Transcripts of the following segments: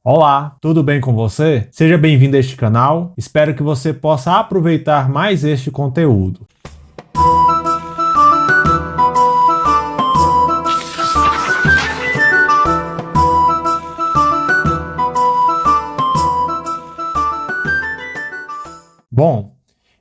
Olá, tudo bem com você? Seja bem-vindo a este canal, espero que você possa aproveitar mais este conteúdo. Bom,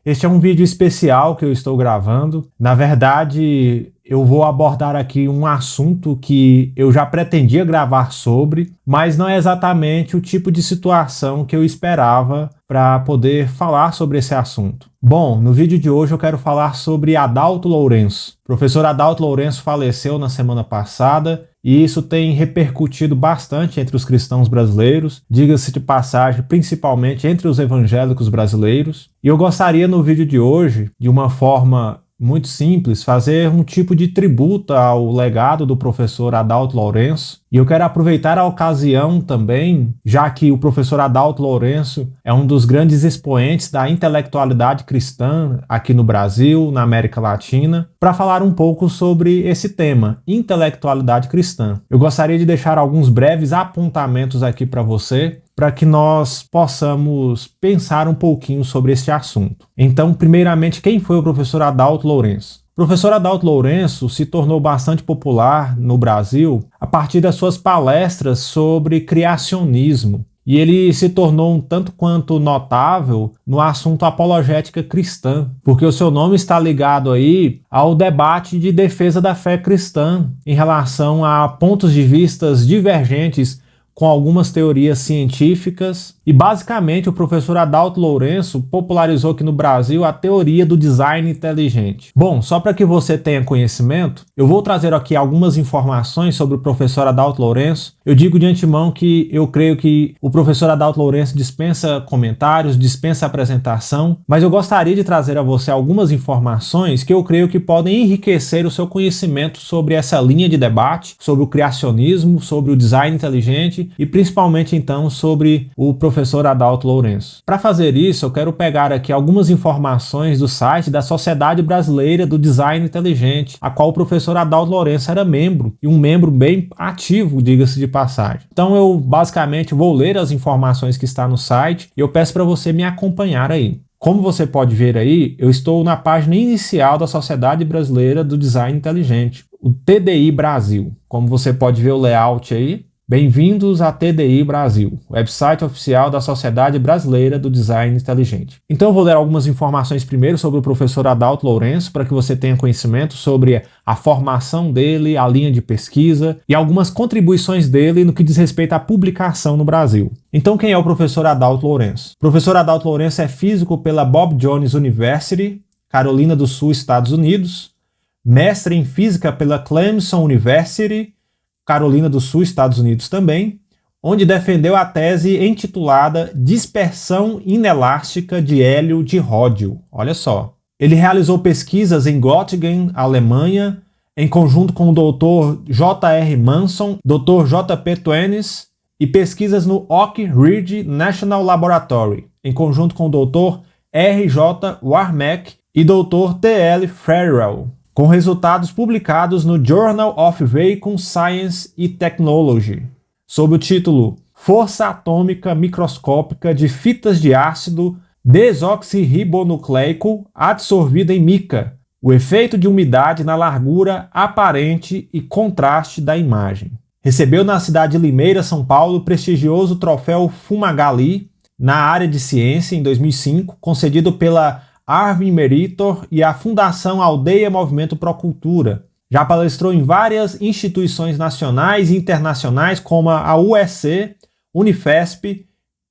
este é um vídeo especial que eu estou gravando. Na verdade, eu vou abordar aqui um assunto que eu já pretendia gravar sobre, mas não é exatamente o tipo de situação que eu esperava para poder falar sobre esse assunto. Bom, no vídeo de hoje eu quero falar sobre Adalto Lourenço. O professor Adalto Lourenço faleceu na semana passada e isso tem repercutido bastante entre os cristãos brasileiros, diga-se de passagem, principalmente entre os evangélicos brasileiros. E eu gostaria no vídeo de hoje, de uma forma muito simples, fazer um tipo de tributo ao legado do professor Adalto Lourenço. E eu quero aproveitar a ocasião também, já que o professor Adalto Lourenço é um dos grandes expoentes da intelectualidade cristã aqui no Brasil, na América Latina, para falar um pouco sobre esse tema, intelectualidade cristã. Eu gostaria de deixar alguns breves apontamentos aqui para você, para que nós possamos pensar um pouquinho sobre este assunto. Então, primeiramente, quem foi o professor Adalto Lourenço? O professor Adalto Lourenço se tornou bastante popular no Brasil a partir das suas palestras sobre criacionismo. E ele se tornou um tanto quanto notável no assunto apologética cristã, porque o seu nome está ligado aí ao debate de defesa da fé cristã em relação a pontos de vistas divergentes com algumas teorias científicas, e basicamente o professor Adalto Lourenço popularizou aqui no Brasil a teoria do design inteligente. Bom, só para que você tenha conhecimento, eu vou trazer aqui algumas informações sobre o professor Adalto Lourenço. Eu digo de antemão que eu creio que o professor Adalto Lourenço dispensa comentários, dispensa apresentação, mas eu gostaria de trazer a você algumas informações que eu creio que podem enriquecer o seu conhecimento sobre essa linha de debate, sobre o criacionismo, sobre o design inteligente, e principalmente então sobre o professor Adalto Lourenço. Para fazer isso, eu quero pegar aqui algumas informações do site da Sociedade Brasileira do Design Inteligente, a qual o professor Adalto Lourenço era membro, e um membro bem ativo, diga-se de passagem. Então eu basicamente vou ler as informações que está no site e eu peço para você me acompanhar aí. Como você pode ver aí, eu estou na página inicial da Sociedade Brasileira do Design Inteligente, o TDI Brasil. Como você pode ver o layout aí, bem-vindos a TDI Brasil, website oficial da Sociedade Brasileira do Design Inteligente. Então eu vou ler algumas informações primeiro sobre o professor Adalto Lourenço, para que você tenha conhecimento sobre a formação dele, a linha de pesquisa e algumas contribuições dele no que diz respeito à publicação no Brasil. Então quem é o professor Adalto Lourenço? O professor Adalto Lourenço é físico pela Bob Jones University, Carolina do Sul, Estados Unidos, mestre em física pela Clemson University, Carolina do Sul, Estados Unidos também, onde defendeu a tese intitulada Dispersão Inelástica de Hélio de Ródio. Olha só. Ele realizou pesquisas em Göttingen, Alemanha, em conjunto com o Dr. J.R. Manson, Dr. J.P. Twenis, e pesquisas no Oak Ridge National Laboratory, em conjunto com o Dr. R.J. Warmack e Dr. T.L. Farrell, com resultados publicados no Journal of Vehicle Science and Technology, sob o título Força Atômica Microscópica de Fitas de Ácido Desoxirribonucleico Adsorvida em mica, o efeito de umidade na largura aparente e contraste da imagem. Recebeu na cidade de Limeira, São Paulo, o prestigioso troféu Fumagalli na área de ciência em 2005, concedido pela Arvin Meritor e a Fundação Aldeia Movimento Procultura. Já palestrou em várias instituições nacionais e internacionais como a UEC, Unifesp,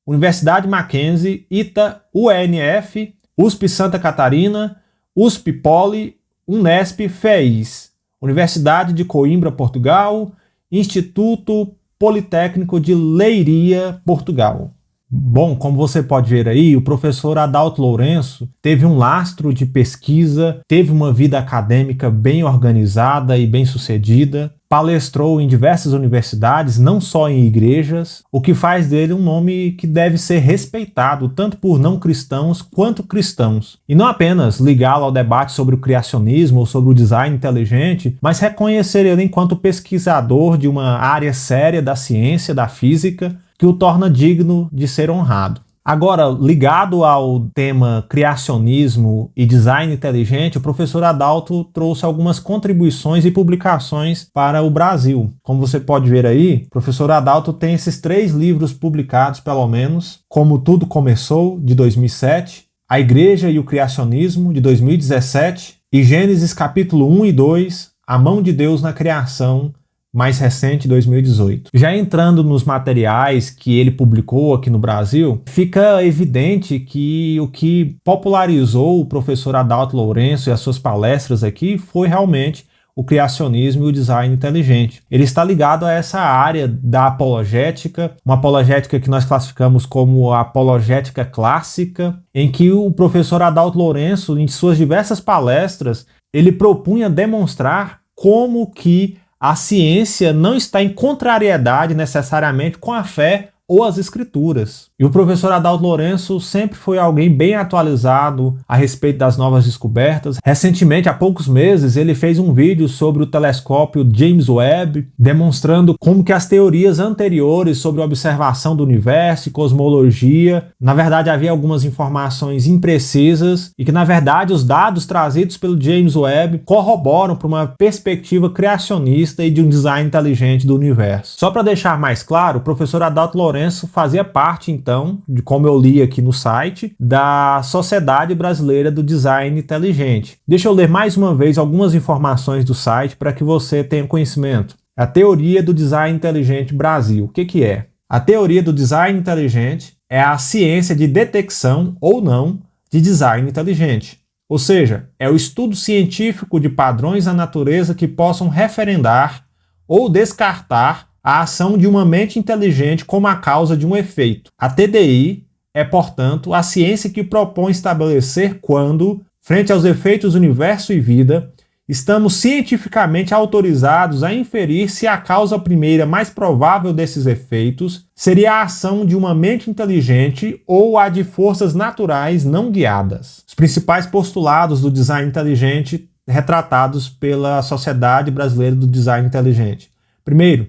Universidade Mackenzie, ITA, UNF, USP Santa Catarina, USP Poli, Unesp FEIS, Universidade de Coimbra, Portugal, Instituto Politécnico de Leiria, Portugal. Bom, como você pode ver aí, o professor Adalto Lourenço teve um lastro de pesquisa, teve uma vida acadêmica bem organizada e bem sucedida, palestrou em diversas universidades, não só em igrejas, o que faz dele um nome que deve ser respeitado tanto por não cristãos quanto cristãos. E não apenas ligá-lo ao debate sobre o criacionismo ou sobre o design inteligente, mas reconhecer ele enquanto pesquisador de uma área séria da ciência, da física, que o torna digno de ser honrado. Agora, ligado ao tema criacionismo e design inteligente, o professor Adalto trouxe algumas contribuições e publicações para o Brasil. Como você pode ver aí, o professor Adalto tem esses 3 livros publicados, pelo menos: Como Tudo Começou, de 2007, A Igreja e o Criacionismo, de 2017, e Gênesis capítulo 1 e 2, A Mão de Deus na Criação, mais recente, 2018. Já entrando nos materiais que ele publicou aqui no Brasil, fica evidente que o que popularizou o professor Adalto Lourenço e as suas palestras aqui foi realmente o criacionismo e o design inteligente. Ele está ligado a essa área da apologética, uma apologética que nós classificamos como a apologética clássica, em que o professor Adalto Lourenço, em suas diversas palestras, ele propunha demonstrar como que a ciência não está em contrariedade necessariamente com a fé ou as escrituras. E o professor Adalto Lourenço sempre foi alguém bem atualizado a respeito das novas descobertas. Recentemente, há poucos meses, ele fez um vídeo sobre o telescópio James Webb, demonstrando como que as teorias anteriores sobre a observação do universo e cosmologia, na verdade havia algumas informações imprecisas e que, na verdade, os dados trazidos pelo James Webb corroboram para uma perspectiva criacionista e de um design inteligente do universo. Só para deixar mais claro, o professor Adalto Lourenço fazia parte, então, de como eu li aqui no site, da Sociedade Brasileira do Design Inteligente. Deixa eu ler mais uma vez algumas informações do site para que você tenha conhecimento. A Teoria do Design Inteligente Brasil. O que é? A teoria do design inteligente é a ciência de detecção ou não de design inteligente. Ou seja, é o estudo científico de padrões da natureza que possam referendar ou descartar a ação de uma mente inteligente como a causa de um efeito. A TDI é, portanto, a ciência que propõe estabelecer quando, frente aos efeitos do universo e vida, estamos cientificamente autorizados a inferir se a causa primeira mais provável desses efeitos seria a ação de uma mente inteligente ou a de forças naturais não guiadas. Os principais postulados do design inteligente retratados pela Sociedade Brasileira do Design Inteligente. Primeiro,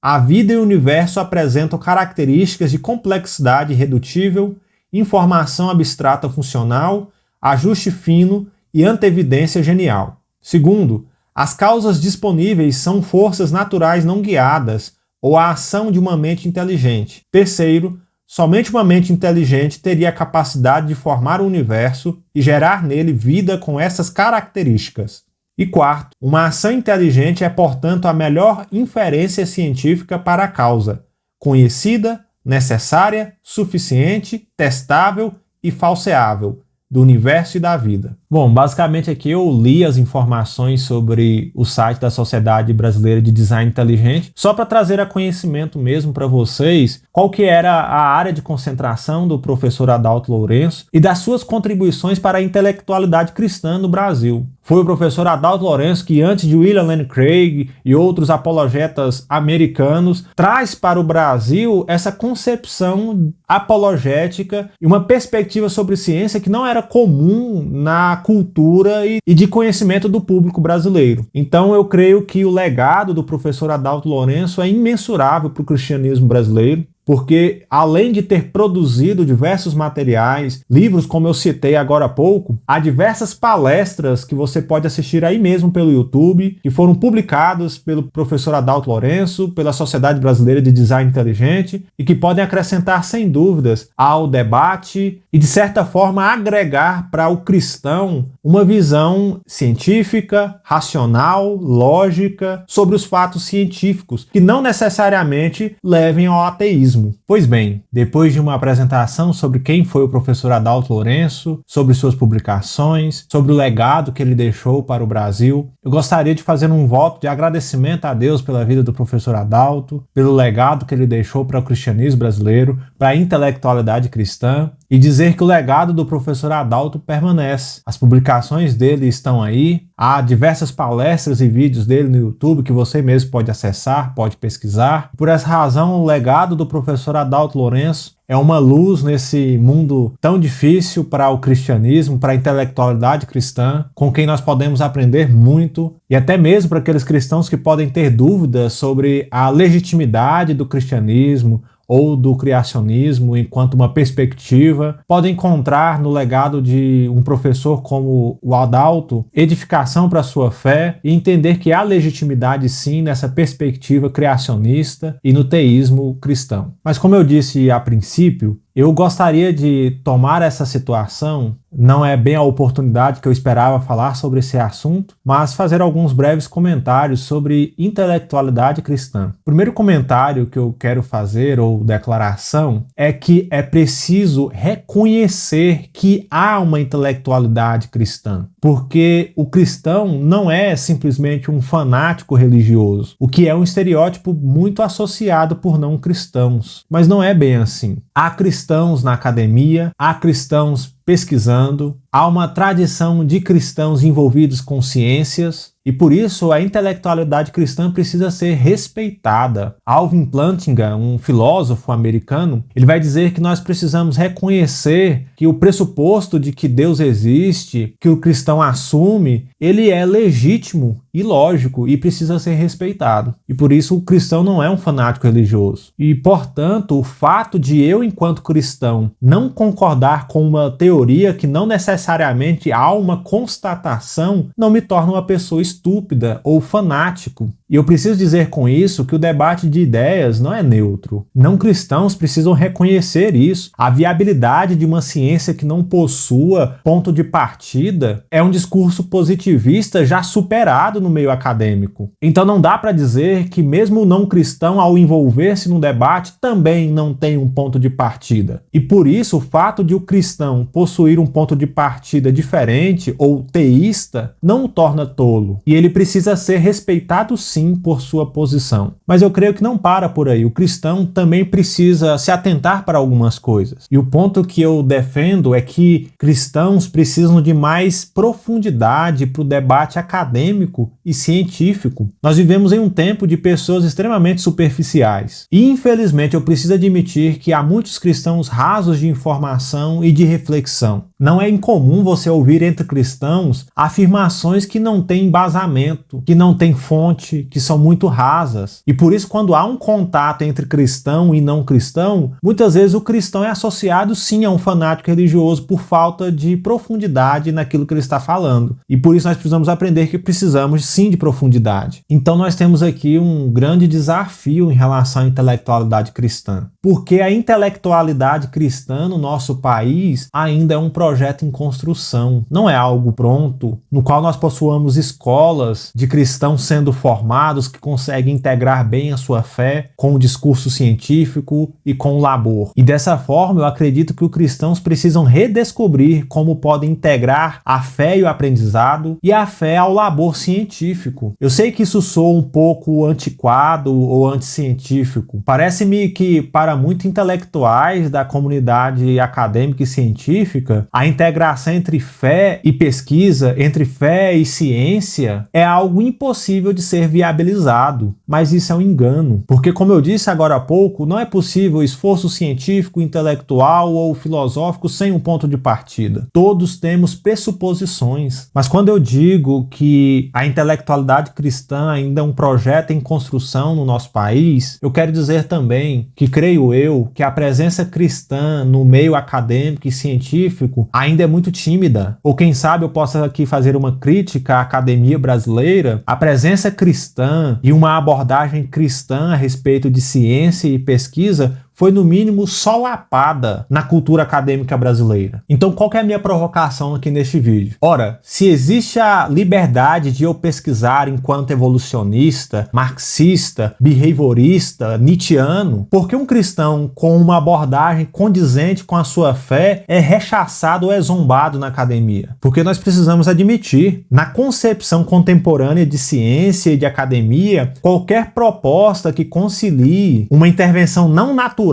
a vida e o universo apresentam características de complexidade irredutível, informação abstrata funcional, ajuste fino e antevidência genial. Segundo, as causas disponíveis são forças naturais não guiadas ou a ação de uma mente inteligente. Terceiro, somente uma mente inteligente teria a capacidade de formar o universo e gerar nele vida com essas características. E quarto, uma ação inteligente é, portanto, a melhor inferência científica para a causa, conhecida, necessária, suficiente, testável e falseável, do universo e da vida. Bom, basicamente aqui eu li as informações sobre o site da Sociedade Brasileira de Design Inteligente, só para trazer a conhecimento mesmo para vocês qual que era a área de concentração do professor Adalto Lourenço e das suas contribuições para a intelectualidade cristã no Brasil. Foi o professor Adalto Lourenço que, antes de William Lane Craig e outros apologetas americanos, traz para o Brasil essa concepção apologética e uma perspectiva sobre ciência que não era comum na cultura e de conhecimento do público brasileiro. Então eu creio que o legado do professor Adalto Lourenço é imensurável para o cristianismo brasileiro, porque além de ter produzido diversos materiais, livros como eu citei agora há pouco, há diversas palestras que você pode assistir aí mesmo pelo YouTube, que foram publicadas pelo professor Adalto Lourenço, pela Sociedade Brasileira de Design Inteligente, e que podem acrescentar sem dúvidas ao debate e de certa forma agregar para o cristão uma visão científica, racional, lógica sobre os fatos científicos, que não necessariamente levem ao ateísmo. Pois bem, depois de uma apresentação sobre quem foi o professor Adalto Lourenço, sobre suas publicações, sobre o legado que ele deixou para o Brasil, eu gostaria de fazer um voto de agradecimento a Deus pela vida do professor Adalto, pelo legado que ele deixou para o cristianismo brasileiro, para a intelectualidade cristã, e dizer que o legado do professor Adalto permanece. As publicações dele estão aí, há diversas palestras e vídeos dele no YouTube que você mesmo pode acessar, pode pesquisar. Por essa razão, o legado do professor Adalto Lourenço é uma luz nesse mundo tão difícil para o cristianismo, para a intelectualidade cristã, com quem nós podemos aprender muito, e até mesmo para aqueles cristãos que podem ter dúvidas sobre a legitimidade do cristianismo, ou do criacionismo enquanto uma perspectiva, podem encontrar no legado de um professor como o Adalto edificação para sua fé e entender que há legitimidade sim nessa perspectiva criacionista e no teísmo cristão. Mas como eu disse a princípio, eu gostaria de tomar essa situação, não é bem a oportunidade que eu esperava falar sobre esse assunto, mas fazer alguns breves comentários sobre intelectualidade cristã. O primeiro comentário que eu quero fazer, ou declaração, é que é preciso reconhecer que há uma intelectualidade cristã, porque o cristão não é simplesmente um fanático religioso, o que é um estereótipo muito associado por não cristãos, mas não é bem assim. Há cristãos na academia, há cristãos pesquisando, há uma tradição de cristãos envolvidos com ciências e por isso a intelectualidade cristã precisa ser respeitada. Alvin Plantinga, um filósofo americano, ele vai dizer que nós precisamos reconhecer que o pressuposto de que Deus existe, que o cristão assume, ele é legítimo e lógico e precisa ser respeitado. E por isso o cristão não é um fanático religioso. E, portanto, o fato de eu, enquanto cristão, não concordar com uma teoria que não necessariamente há uma constatação, não me torna uma pessoa estúpida ou fanático. E eu preciso dizer com isso que o debate de ideias não é neutro. Não cristãos precisam reconhecer isso. A viabilidade de uma ciência que não possua ponto de partida é um discurso positivista já superado no meio acadêmico. Então não dá para dizer que mesmo o não cristão, ao envolver-se num debate, também não tem um ponto de partida. E por isso o fato de o cristão possuir um ponto de partida diferente ou teísta não o torna tolo. E ele precisa ser respeitado sim por sua posição. Mas eu creio que não para por aí. O cristão também precisa se atentar para algumas coisas. E o ponto que eu defendo é que cristãos precisam de mais profundidade para o debate acadêmico e científico. Nós vivemos em um tempo de pessoas extremamente superficiais. E infelizmente eu preciso admitir que há muitos cristãos rasos de informação e de reflexão. Não é incomum você ouvir entre cristãos afirmações que não têm embasamento, que não têm fonte, que são muito rasas. E por isso, quando há um contato entre cristão e não cristão, muitas vezes o cristão é associado sim a um fanático religioso por falta de profundidade naquilo que ele está falando. E por isso nós precisamos aprender que precisamos sim de profundidade. Então nós temos aqui um grande desafio em relação à intelectualidade cristã. Porque a intelectualidade cristã no nosso país ainda é um projeto em construção. Não é algo pronto, no qual nós possuamos escolas de cristãos sendo formados que conseguem integrar bem a sua fé com o discurso científico e com o labor. E dessa forma eu acredito que os cristãos precisam redescobrir como podem integrar a fé e o aprendizado e a fé ao labor científico. Eu sei que isso soa um pouco antiquado ou anticientífico. Parece-me que para muitos intelectuais da comunidade acadêmica e científica, a integração entre fé e pesquisa, entre fé e ciência, é algo impossível de ser viabilizado. Mas isso é um engano, porque como eu disse agora há pouco, não é possível esforço científico, intelectual ou filosófico sem um ponto de partida. Todos temos pressuposições. Mas quando eu digo que a intelectualidade cristã ainda é um projeto em construção no nosso país, eu quero dizer também que creio eu que a presença cristã no meio acadêmico e científico ainda é muito tímida. Ou quem sabe eu possa aqui fazer uma crítica à academia brasileira. A presença cristã e uma abordagem cristã a respeito de ciência e pesquisa foi no mínimo solapada na cultura acadêmica brasileira. Então qual que é a minha provocação aqui neste vídeo? Ora, se existe a liberdade de eu pesquisar enquanto evolucionista, marxista, behaviorista, nietzschiano, por que um cristão com uma abordagem condizente com a sua fé é rechaçado ou é zombado na academia? Porque nós precisamos admitir, na concepção contemporânea de ciência e de academia, qualquer proposta que concilie uma intervenção não natural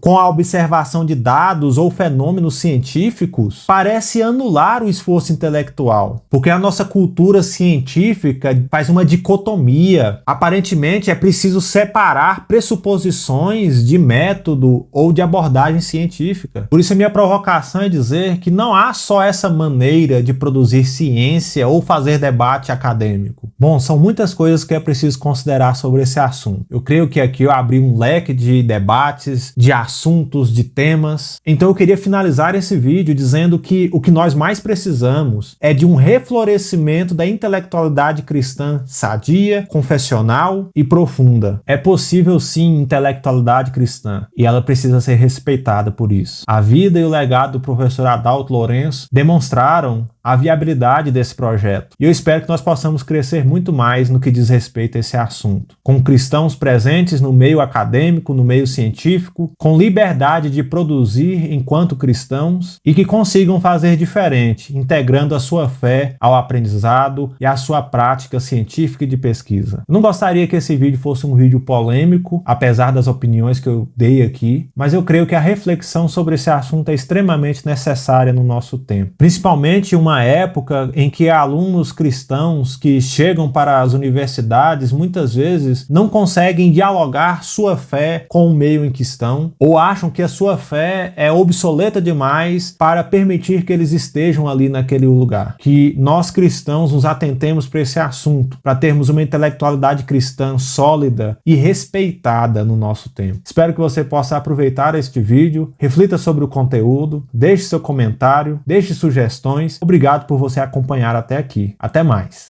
com a observação de dados ou fenômenos científicos parece anular o esforço intelectual, porque a nossa cultura científica faz uma dicotomia. Aparentemente é preciso separar pressuposições de método ou de abordagem científica. Por isso a minha provocação é dizer que não há só essa maneira de produzir ciência ou fazer debate acadêmico. Bom, são muitas coisas que é preciso considerar sobre esse assunto. Eu creio que aqui eu abri um leque de debates debates de assuntos, de temas. Então eu queria finalizar esse vídeo dizendo que o que nós mais precisamos é de um reflorescimento da intelectualidade cristã sadia, confessional e profunda. É possível sim intelectualidade cristã e ela precisa ser respeitada por isso. A vida e o legado do professor Adalto Lourenço demonstraram a viabilidade desse projeto. E eu espero que nós possamos crescer muito mais no que diz respeito a esse assunto, com cristãos presentes no meio acadêmico, no meio científico, com liberdade de produzir enquanto cristãos e que consigam fazer diferente, integrando a sua fé ao aprendizado e à sua prática científica e de pesquisa. Eu não gostaria que esse vídeo fosse um vídeo polêmico, apesar das opiniões que eu dei aqui, mas eu creio que a reflexão sobre esse assunto é extremamente necessária no nosso tempo, principalmente uma época em que alunos cristãos que chegam para as universidades muitas vezes não conseguem dialogar sua fé com o meio em que estão, ou acham que a sua fé é obsoleta demais para permitir que eles estejam ali naquele lugar. Que nós cristãos nos atentemos para esse assunto, para termos uma intelectualidade cristã sólida e respeitada no nosso tempo. Espero que você possa aproveitar este vídeo, reflita sobre o conteúdo, deixe seu comentário, deixe sugestões. Obrigado por você acompanhar até aqui. Até mais!